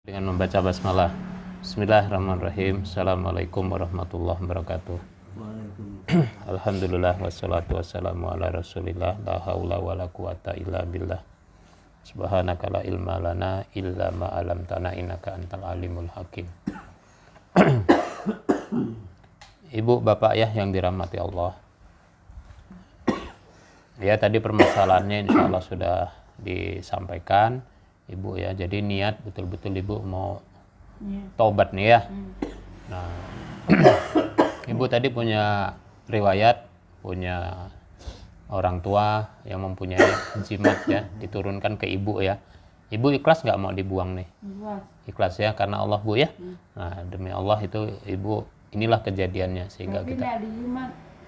Dengan membaca basmalah. Bismillahirrahmanirrahim. Assalamualaikum warahmatullahi wabarakatuh. Alhamdulillah wassalatu wassalamu ala rasulillah. La haula wa la quwata illa billah. Subhanaka la ilma lana illa ma 'allamtana innaka antal alimul hakim. Ibu, bapak ya yang dirahmati Allah. Ya, tadi permasalahannya insya Allah sudah disampaikan Ibu ya. Jadi niat betul-betul Ibu mau taubat nih ya. Nah, Ibu tadi punya riwayat, punya orang tua yang mempunyai jimat ya, diturunkan ke Ibu ya. Ibu ikhlas nggak mau dibuang nih? Ikhlas ya, karena Allah Bu ya. Nah, demi Allah itu Ibu, inilah kejadiannya sehingga tapi kita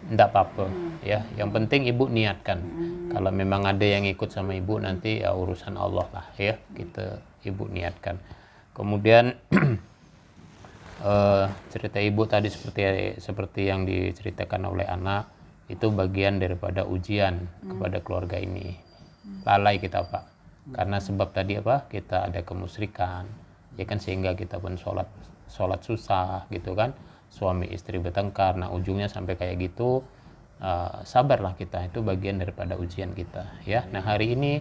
enggak apa-apa ya. Yang penting Ibu niatkan. Kalau memang ada yang ikut sama Ibu nanti ya urusan Allah lah ya. Kita Ibu niatkan. Kemudian cerita Ibu tadi seperti yang diceritakan oleh anak, itu bagian daripada ujian kepada keluarga ini. Lalai kita Pak. Karena sebab tadi apa? Kita ada kemusyrikan. Ya kan, sehingga kita pun sholat susah gitu kan. Suami istri bertengkar, nah ujungnya sampai kayak gitu. Sabarlah kita, itu bagian daripada ujian kita ya. Nah hari ini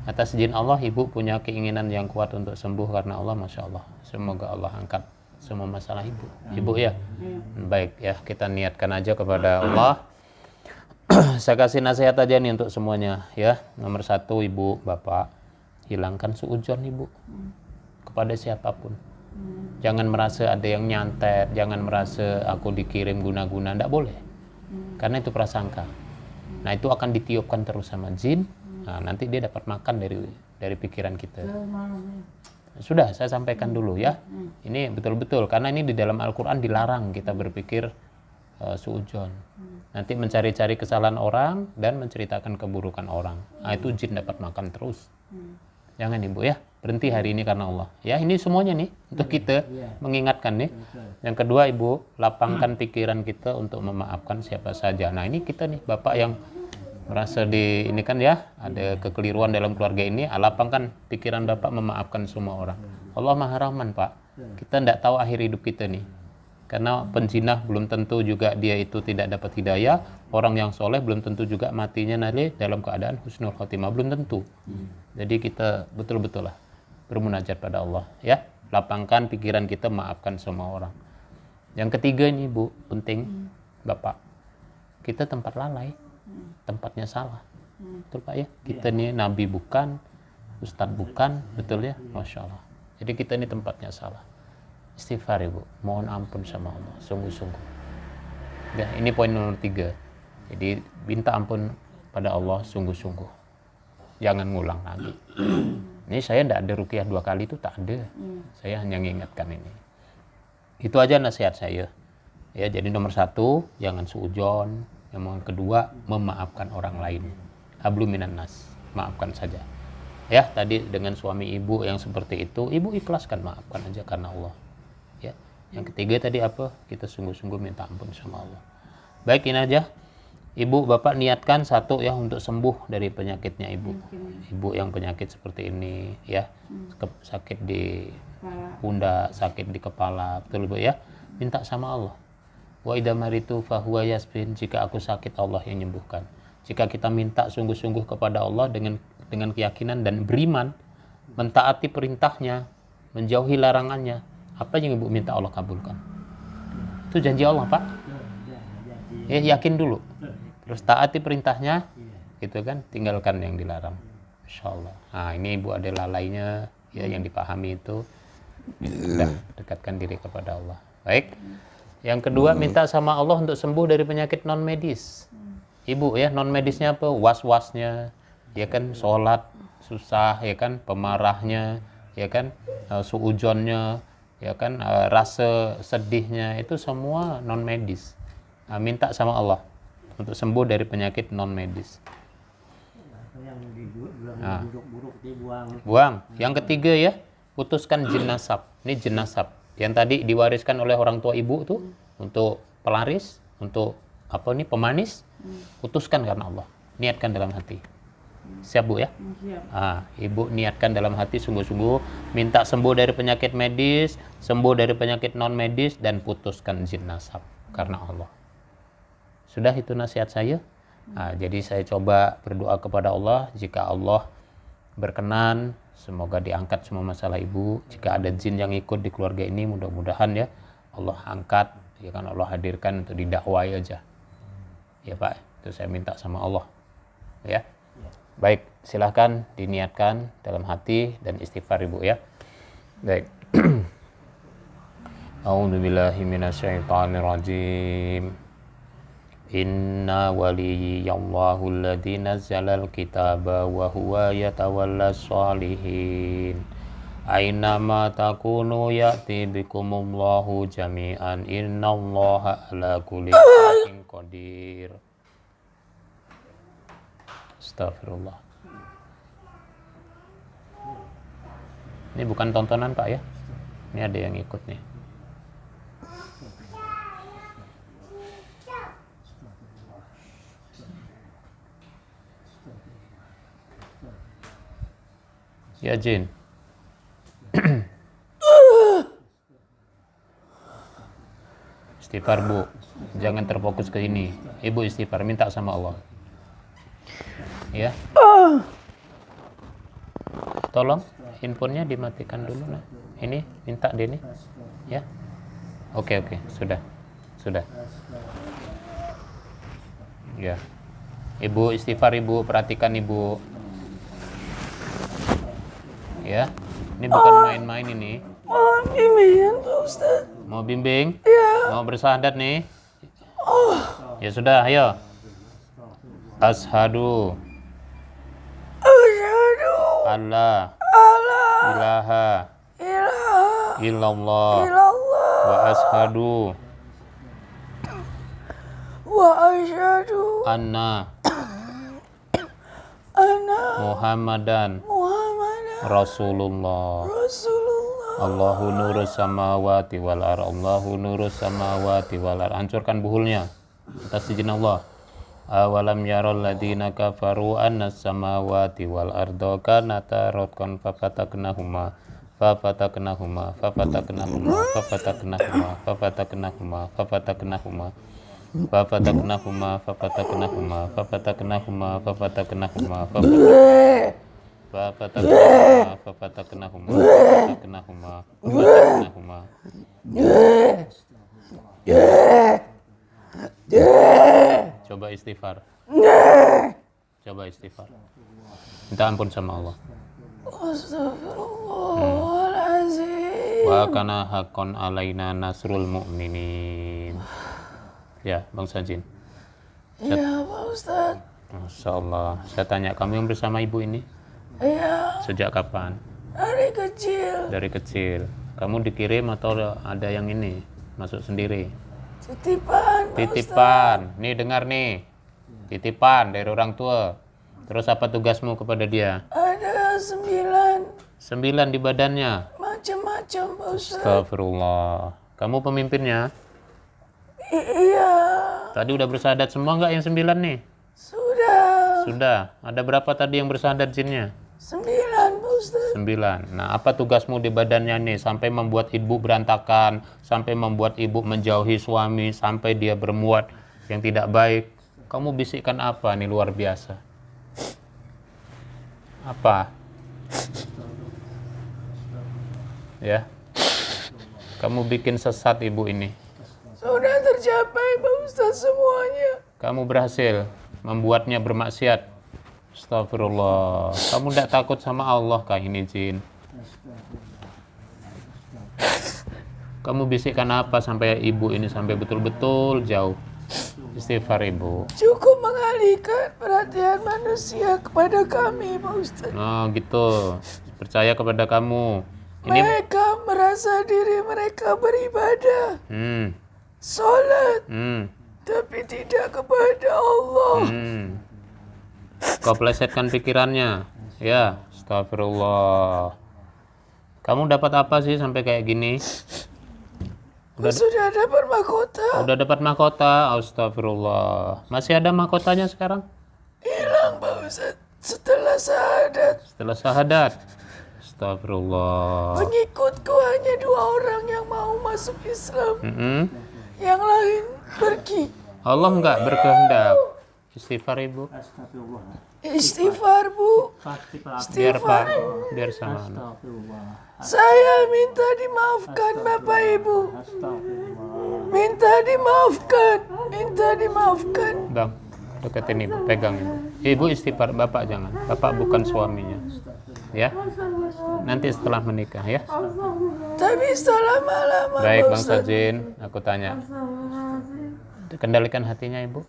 atas izin Allah Ibu punya keinginan yang kuat untuk sembuh karena Allah, Masya Allah. Semoga Allah angkat semua masalah Ibu ya. Baik ya, kita niatkan aja kepada Allah. Saya kasih nasihat aja nih untuk semuanya ya. Nomor 1, Ibu Bapak, hilangkan suudzon Ibu kepada siapapun. Jangan merasa ada yang nyantet, jangan merasa aku dikirim guna-guna, enggak boleh. Karena itu prasangka. Nah, itu akan ditiupkan terus sama jin. Nah, nanti dia dapat makan dari pikiran kita. Sudah saya sampaikan dulu ya. Ini betul-betul karena ini di dalam Al-Qur'an dilarang kita berpikir suudzon. Nanti mencari-cari kesalahan orang dan menceritakan keburukan orang. Nah, itu jin dapat makan terus. Jangan Ibu ya. Berhenti hari ini karena Allah. Ya, ini semuanya nih untuk kita mengingatkan nih. Yang kedua Ibu, lapangkan pikiran kita untuk memaafkan siapa saja. Nah, ini kita nih Bapak yang merasa ini kan ya, ada kekeliruan dalam keluarga ini, lapangkan pikiran Bapak memaafkan semua orang. Allah Maha Rahman Pak. Kita tidak tahu akhir hidup kita nih. Karena penzinah belum tentu juga dia itu tidak dapat hidayah. Orang yang soleh belum tentu juga matinya nanti dalam keadaan husnul khotimah, belum tentu. Jadi kita betul-betul lah bermunajat pada Allah ya. Lapangkan pikiran kita, maafkan semua orang. Yang ketiga ini Bu, penting Bapak, kita tempat lalai, tempatnya salah. Betul Pak ya. Kita nih nabi bukan, ustadz bukan, betul ya. Masya Allah. Jadi kita ini tempatnya salah. Istighfar Ibu, mohon ampun sama Allah, sungguh-sungguh. Ya, ini poin nomor 3. Jadi minta ampun pada Allah sungguh-sungguh. Jangan ngulang lagi. Ini saya tidak ada ruqyah 2 kali, itu tak ada. Saya hanya mengingatkan ini. Itu aja nasihat saya. Ya, jadi nomor 1, jangan suudzon. Yang kedua, memaafkan orang lain. Hablum minan nas, maafkan saja. Ya, tadi dengan suami Ibu yang seperti itu, Ibu ikhlaskan, maafkan aja karena Allah. Ya. Yang ketiga tadi apa? Kita sungguh-sungguh minta ampun sama Allah. Baik, ini aja. Ibu Bapak niatkan 1 ya untuk sembuh dari penyakitnya Ibu. Ibu yang penyakit seperti ini ya, sakit di pundak, sakit di kepala, betul Bu ya. Minta sama Allah. Wa idza maritu fa huwa yasbin, jika aku sakit Allah yang menyembuhkan. Jika kita minta sungguh-sungguh kepada Allah dengan keyakinan dan beriman, mentaati perintahnya, menjauhi larangannya, apa yang Ibu minta Allah kabulkan. Itu janji Allah Pak. Ya, yakin dulu. Terus taati perintahnya, gitu kan, tinggalkan yang dilarang. Insya Allah. Nah, ini Ibu ada lalainya ya, yang dipahami itu. Sudah dekatkan diri kepada Allah. Baik. Yang kedua, minta sama Allah untuk sembuh dari penyakit non medis. Ibu ya, non medisnya apa? Was-wasnya, ya kan, sholat susah, ya kan, pemarahnya, ya kan, suudzonnya, ya kan, rasa sedihnya, itu semua non medis. Nah, minta sama Allah untuk sembuh dari penyakit non medis. Nah, buang. Yang ketiga ya, putuskan jin nasab. Ini jin nasab yang tadi diwariskan oleh orang tua Ibu tuh, untuk pelaris, untuk apa nih, pemanis, putuskan karena Allah. Niatkan dalam hati. Siap Bu ya? Ibu niatkan dalam hati sungguh-sungguh minta sembuh dari penyakit medis, sembuh dari penyakit non medis, dan putuskan jin nasab karena Allah. Sudah, itu nasihat saya. Jadi saya coba berdoa kepada Allah, jika Allah berkenan semoga diangkat semua masalah ibu. Jika ada jin yang ikut di keluarga ini, mudah-mudahan ya Allah angkat, ya kan, Allah hadirkan untuk didakwai aja. Ya Pak, itu saya minta sama Allah. Ya. Baik, silahkan diniatkan dalam hati dan istighfar ibu ya. Baik. A'udzubillahi minasyaitonirrajim. Inna waliyallahu alladzi nazzalal kitaba wa huwa yatawallas sholihin. Aina ma takunu ya'ti bikumullahu jami'an. Innallaha ala kulli syai'in qadir. Astagfirullah. Ini bukan tontonan Pak ya. Ini ada yang ikut nih. Ya Jin. Istighfar Bu. Jangan terfokus ke ini. Ibu istighfar, minta sama Allah. Ya. Tolong handphonenya dimatikan dulu nah. Ini minta Deni. Ya. Oke, sudah. Ya. Ibu istighfar Ibu, perhatikan Ibu. Ya. Ini bukan main-main ini. Mau bimbingan Pak Ustaz. Mau bimbing? Ya. Mau bersahadat nih? Ya sudah, ayo. Ashadu Allah ilaha illallah wa ashadu anna Muhammadan Rasulullah. Allahu nurus samawati wal ar. Allahu nurus samawati wal ar. Hancurkan buhulnya atas izin Allah. Awalam yaral ladina kafaru annas samawati wal arda kanata ratqan fafataknahuma fafataknahuma fafataknahuma fafataknahuma fafataknahuma fafataknahuma fafataknahuma fafataknahuma fafataknahuma fafataknahuma fafataknahuma fafataknahuma fafataknahuma. Coba istighfar. Minta ampun sama Allah. Astagfirullahaladzim. Wa kana haqqan alaina nasrul mu'minin. Ya, Bang Sajin. Iya Pak Ustaz. Masya Allah. Saya tanya, kamu yang bersama ibu ini? Iya. Sejak kapan? Dari kecil. Dari kecil. Kamu dikirim atau ada yang ini? Masuk sendiri? Titipan. Titipan. Nih dengar nih. Titipan dari orang tua. Terus apa tugasmu kepada dia? Ada 9. 9 di badannya. Macam-macam Pak Ustaz. Astagfirullah. Kamu pemimpinnya? Iya. Tadi udah bersyahadat semua nggak yang 9 nih? Sudah. Ada berapa tadi yang bersyahadat jinnya? 9 Pak Ustaz. 9. Nah, apa tugasmu di badannya nih sampai membuat ibu berantakan, sampai membuat ibu menjauhi suami, sampai dia berbuat yang tidak baik? Kamu bisikkan apa nih luar biasa? Apa? Ya. Kamu bikin sesat ibu ini. Sudah tercapai Pak Ustaz semuanya. Kamu berhasil membuatnya bermaksiat. Astagfirullah. Kamu tidak takut sama Allah kah ini jin? Kamu bisikkan apa sampai ibu ini sampai betul-betul jauh? Istighfar ibu. Cukup mengalihkan perhatian manusia kepada kami Pak Ustaz. Nah gitu. Percaya kepada kamu. Ini Mereka merasa diri mereka beribadah, sholat, tapi tidak kepada Allah. Kau plesetkan pikirannya. Ya, astagfirullah. Kamu dapat apa sih sampai kayak gini? Sudah dapat mahkota. Udah dapat mahkota. Astagfirullah. Masih ada mahkotanya sekarang? Hilang Pak Ustaz. setelah syahadat. Setelah syahadat. Astagfirullah. Pengikutku hanya 2 orang yang mau masuk Islam. Yang lain pergi. Allah enggak berkehendak. Istighfar Ibu. Istighfar, Bu. Biar Pak, biar sama anak. Saya minta dimaafkan Bapak Ibu. Minta dimaafkan. Bang, deketin Ibu, pegang Ibu. Ibu istighfar, Bapak jangan. Bapak bukan suaminya. Ya. Nanti setelah menikah ya. Tak bisa lama-lama. Baik Bang Ustaz. Sajin, aku tanya. Kendalikan hatinya Ibu.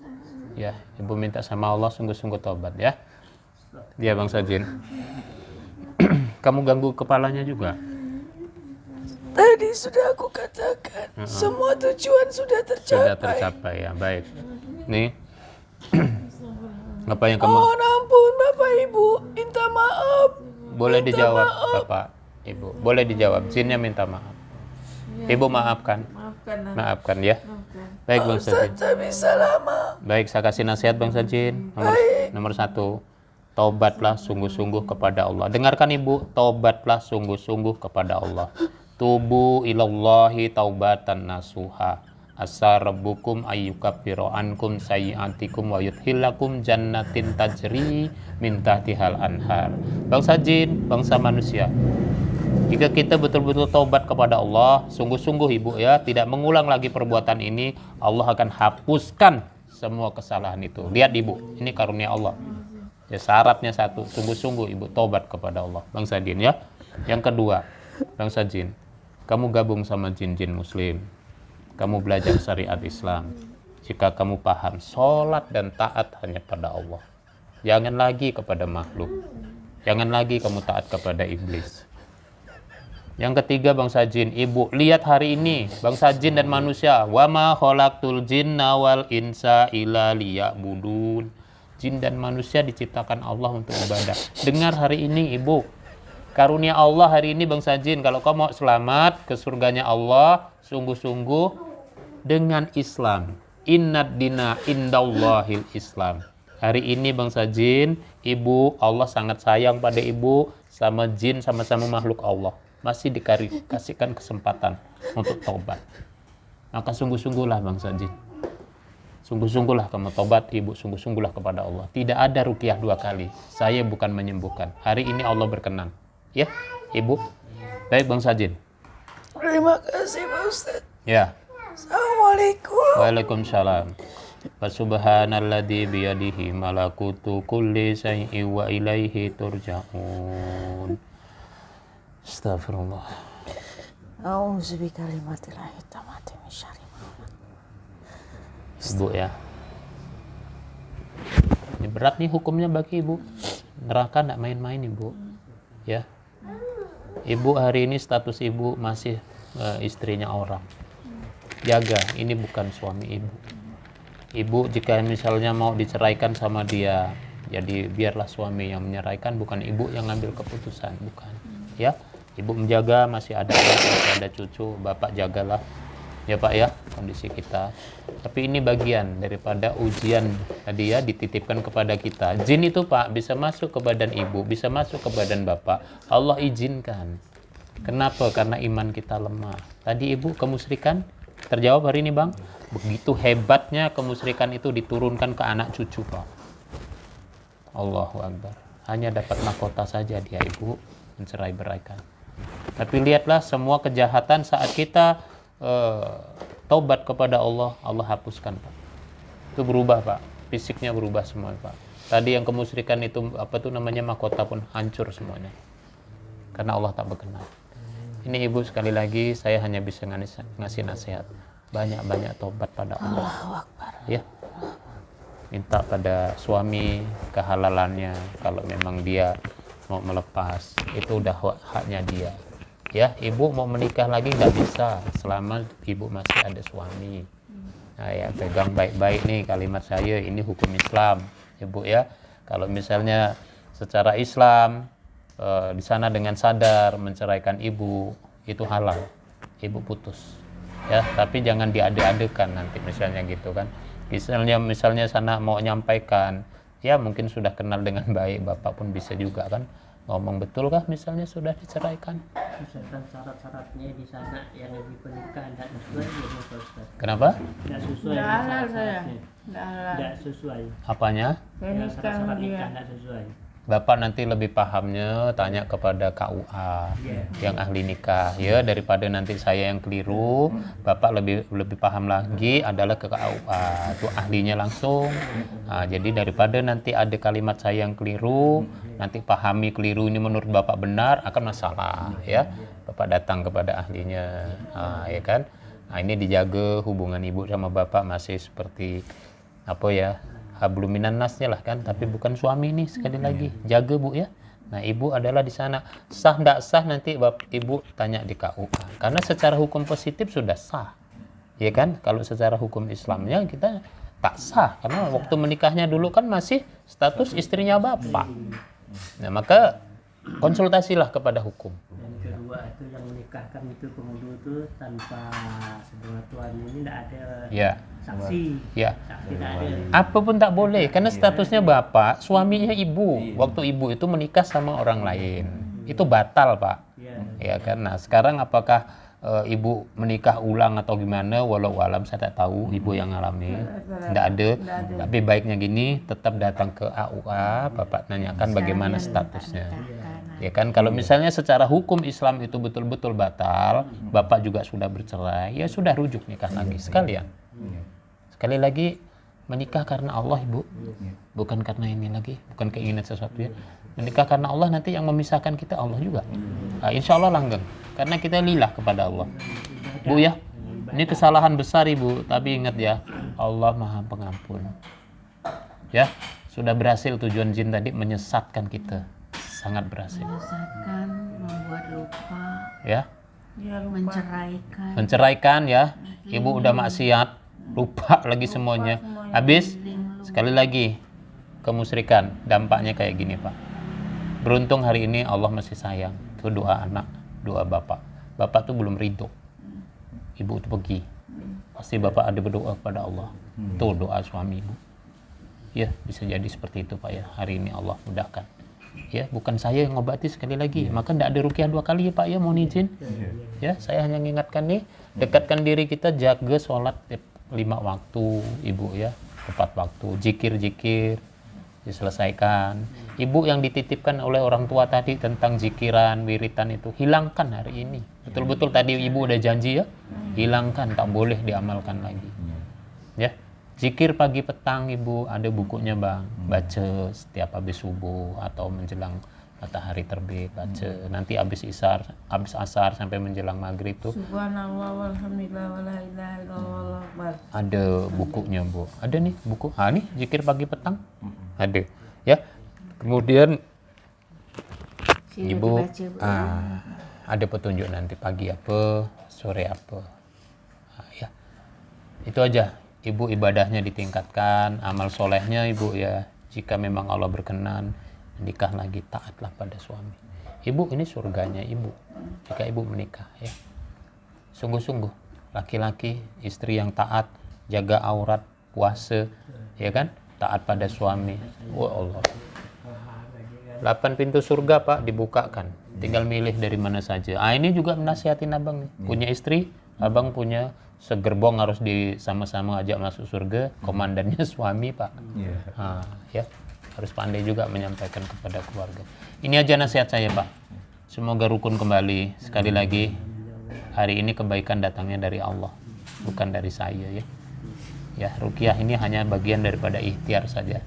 Ya, Ibu minta sama Allah sungguh-sungguh tobat ya. Dia Bang Sajin. Kamu ganggu kepalanya juga? Tadi sudah aku katakan, semua tujuan sudah Sudah tercapai. tercapai ya, baik. Nih. Apa yang kamu Mohon ampun Bapak Ibu, minta maaf. boleh dijawab Bapak Ibu? Boleh dijawab. Jinnya minta maaf. Ibu maafkan. Maafkan ya. Baik Bang Sajin. Tak bisa lama. Baik, saya kasih nasihat Bang Sajin. Nomor 1, tobatlah sungguh-sungguh kepada Allah. Dengarkan Ibu, tobatlah sungguh-sungguh kepada Allah. Tubu ilallahi taubatan nasuha. Asa rabbukum ayyukaffira ankum sayyi'atikum wa yudkhilakum jannatin tajri min tahtihal anhar. Bang Sajin, bangsa manusia. Jika kita betul-betul taubat kepada Allah, sungguh-sungguh Ibu ya, tidak mengulang lagi perbuatan ini, Allah akan hapuskan semua kesalahan itu. Lihat Ibu, ini karunia Allah. Ya, syaratnya 1, sungguh-sungguh Ibu taubat kepada Allah. Bang Sajin ya. Yang kedua, Bang Sajin, kamu gabung sama jin-jin muslim. Kamu belajar syariat Islam. Jika kamu paham, sholat dan taat hanya pada Allah. Jangan lagi kepada makhluk. Jangan lagi kamu taat kepada iblis. Yang ketiga Bang Sajin, Ibu lihat hari ini Bang Sajin dan manusia, wa ma khalaqtul jinna wal insa illa liya'budun. Jin dan manusia diciptakan Allah untuk ibadah. Dengar hari ini Ibu, karunia Allah hari ini Bang Sajin, kalau kamu mau selamat ke surganya Allah, sungguh-sungguh dengan Islam. Innad dina indallahil Islam. Hari ini Bang Sajin, Ibu, Allah sangat sayang pada Ibu, sama jin sama-sama makhluk Allah. Masih dikasihkan kesempatan untuk taubat. Maka sungguh-sungguhlah Bang Sajin. Sungguh-sungguhlah kamu taubat Ibu, sungguh-sungguhlah kepada Allah. Tidak ada ruqyah 2 kali. Saya bukan menyembuhkan. Hari ini Allah berkenan. Ya, Ibu. Baik Bang Sajin. Terima kasih Pak Ustaz. Ya. Assalamualaikum. Waalaikumsalam. Wa subhanalladzi biyadihi malakutu kulli syai'in wa ilaihi turja'un. Astagfirullah. A'udzu bikalimatillahi tammati min syarri ma khalaq. Ibu ya. Ini berat nih hukumnya bagi Ibu. Neraka enggak main-main Ibu. Ya. Ibu hari ini status Ibu masih istrinya orang. Jaga, ini bukan suami Ibu. Ibu jika misalnya mau diceraikan sama dia, jadi biarlah suami yang menyeraikan, bukan Ibu yang ngambil keputusan, bukan. Ya. Ibu menjaga, masih ada anak, masih ada cucu, Bapak jagalah ya Pak ya kondisi kita. Tapi ini bagian daripada ujian tadi ya, dititipkan kepada kita. Jin itu Pak bisa masuk ke badan Ibu, bisa masuk ke badan Bapak, Allah izinkan. Kenapa? Karena iman kita lemah. Tadi Ibu kemusyrikan terjawab hari ini Bang. Begitu hebatnya kemusyrikan itu diturunkan ke anak cucu Pak. Allahu Akbar. Hanya dapat mahkota saja dia Ibu mencerai-beraikan. Tapi lihatlah semua kejahatan saat kita taubat kepada Allah, Allah hapuskan Pak. Itu berubah Pak, fisiknya berubah semua Pak. Tadi yang kemusyrikan itu apa tuh namanya mahkota pun hancur semuanya. Karena Allah tak berkenan. Ini Ibu sekali lagi saya hanya bisa ngasih nasihat. Banyak-banyak taubat pada Allah. Allahu Akbar. Ya. Minta pada suami kehalalannya, kalau memang dia mau melepas itu udah haknya dia ya. Ibu mau menikah lagi nggak bisa selama Ibu masih ada suami. Nah ya, pegang baik-baik nih kalimat saya, ini hukum Islam Ibu ya. Kalau misalnya secara Islam di sana dengan sadar menceraikan Ibu itu halal, Ibu putus ya. Tapi jangan diade-adekan nanti misalnya gitu kan. Misalnya sana mau nyampaikan ya mungkin sudah kenal dengan baik, bapak pun bisa juga kan ngomong, betulkah misalnya sudah diceraikan? Misalkan syarat-syaratnya di sana yang lebih pernikahan tidak sesuai dengan Ustaz. Kenapa? Tidak sesuai Nggak dengan halal saya. syarat-syaratnya. Nggak halal. Tidak sesuai. Apanya? Saya Ya, nikah sama syarat-syarat dia. nikah tidak sesuai. Bapak nanti lebih pahamnya tanya kepada KUA Iya. yang ahli nikah ya, daripada nanti saya yang keliru. Bapak lebih paham lagi adalah ke KUA, itu ahlinya langsung. Nah, jadi daripada nanti ada kalimat saya yang keliru, nanti pahami keliru ini menurut Bapak benar, akan masalah ya. Bapak datang kepada ahlinya, ya kan. Nah, ini dijaga hubungan ibu sama bapak masih seperti apa ya, habluminan nasnya lah kan, tapi bukan suami nih, sekali lagi jaga bu ya. Nah, ibu adalah di sana, sah ndak sah nanti ibu tanya di KUA, karena secara hukum positif sudah sah ya kan. Kalau secara hukum Islamnya kita tak sah, karena waktu menikahnya dulu kan masih status istrinya bapak. Nah, maka konsultasilah kepada hukum. Yang kedua itu yang menikahkan itu kemudian itu tanpa sepengetahuan ini tidak ada Ya, saksi. ya. Saksi tidak ada. Apapun tak boleh, karena statusnya bapak, suaminya ibu. Waktu ibu itu menikah sama orang lain, itu batal pak. Ya. Ya kan. Nah, sekarang apakah ibu menikah ulang atau gimana? Walau alam saya tak tahu ibu yang alami. Tidak ada. Tapi baiknya gini, tetap datang ke AUA, bapak tanyakan bagaimana statusnya. Ya kan, kalau misalnya secara hukum Islam itu betul-betul batal, bapak juga sudah bercerai, ya sudah rujuk nikah lagi sekalian. Sekali lagi, menikah karena Allah ibu, bukan karena ini lagi, bukan keinginan sesuatu ya. Menikah karena Allah, nanti yang memisahkan kita Allah juga. Nah, insya Allah langgeng, karena kita lillah kepada Allah. Bu ya, ini kesalahan besar ibu, tapi ingat ya, Allah Maha Pengampun. Ya, sudah berhasil tujuan jin tadi menyesatkan kita, sangat berhasil. Menyesatkan, membuat lupa, Ya, Ya, lupa. menceraikan. menceraikan ya, ibu udah maksiat, lupa lagi semuanya. Habis sekali lagi kemusyrikan, dampaknya kayak gini pak. Beruntung hari ini Allah masih sayang. Itu doa anak, doa bapak. Bapak tuh belum ridho, ibu tuh pergi, pasti bapak ada berdoa kepada Allah. Tuh doa suami ibu. Ya bisa jadi seperti itu pak ya. Hari ini Allah mudahkan. Ya bukan saya yang ngobati, sekali lagi. Maka tidak ada ruqyah 2 kali ya pak ya, mohon izin. Ya saya hanya mengingatkan nih, dekatkan diri kita, jaga sholat 5 waktu ibu ya, tepat waktu, zikir diselesaikan. Ibu yang dititipkan oleh orang tua tadi tentang zikiran, wiritan itu hilangkan hari ini. Betul-betul tadi ibu udah janji ya, hilangkan, tak boleh diamalkan lagi. Ya, zikir pagi petang ibu, ada bukunya bang, baca setiap habis subuh atau menjelang matahari terbit, baca. Nanti habis asar sampai menjelang maghrib tuh Subhanallah walhamdulillah wala ilaha illallah wallahu akbar. ada bukunya bu, ada nih buku. Nih zikir pagi petang ada ya. Kemudian Sini ibu dibaca, Bu. ada petunjuk nanti pagi apa, sore apa. Ya itu aja ibu, ibadahnya ditingkatkan, amal solehnya ibu ya. Jika memang Allah berkenan, nikah lagi, taatlah pada suami. Ibu ini surganya ibu jika ibu menikah ya. Sungguh-sungguh laki-laki, istri yang taat, jaga aurat, puasa ya kan, taat pada suami. Wah Allah, 8 pintu surga pak dibukakan, tinggal milih dari mana saja. Ini juga menasihatin abang nih, punya istri, abang punya segerbong harus sama-sama ajak masuk surga, komandannya suami pak. Ya harus pandai juga menyampaikan kepada keluarga. Ini aja nasihat saya pak, semoga rukun kembali. Sekali lagi, hari ini kebaikan datangnya dari Allah, bukan dari saya ya. Ya ruqyah ini hanya bagian daripada ikhtiar saja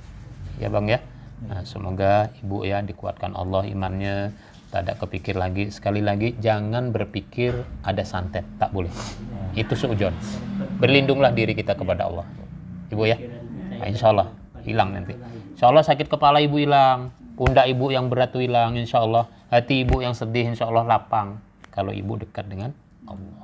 ya bang ya. Nah, semoga ibu ya dikuatkan Allah imannya, tak ada kepikir lagi. Sekali lagi, jangan berpikir ada santet, tak boleh. Itu suudzon. Berlindunglah diri kita kepada Allah ibu ya. Nah, insya Allah hilang nanti. Insya Allah sakit kepala ibu hilang, pundak ibu yang berat itu hilang insya Allah, hati ibu yang sedih insya Allah lapang kalau ibu dekat dengan Allah.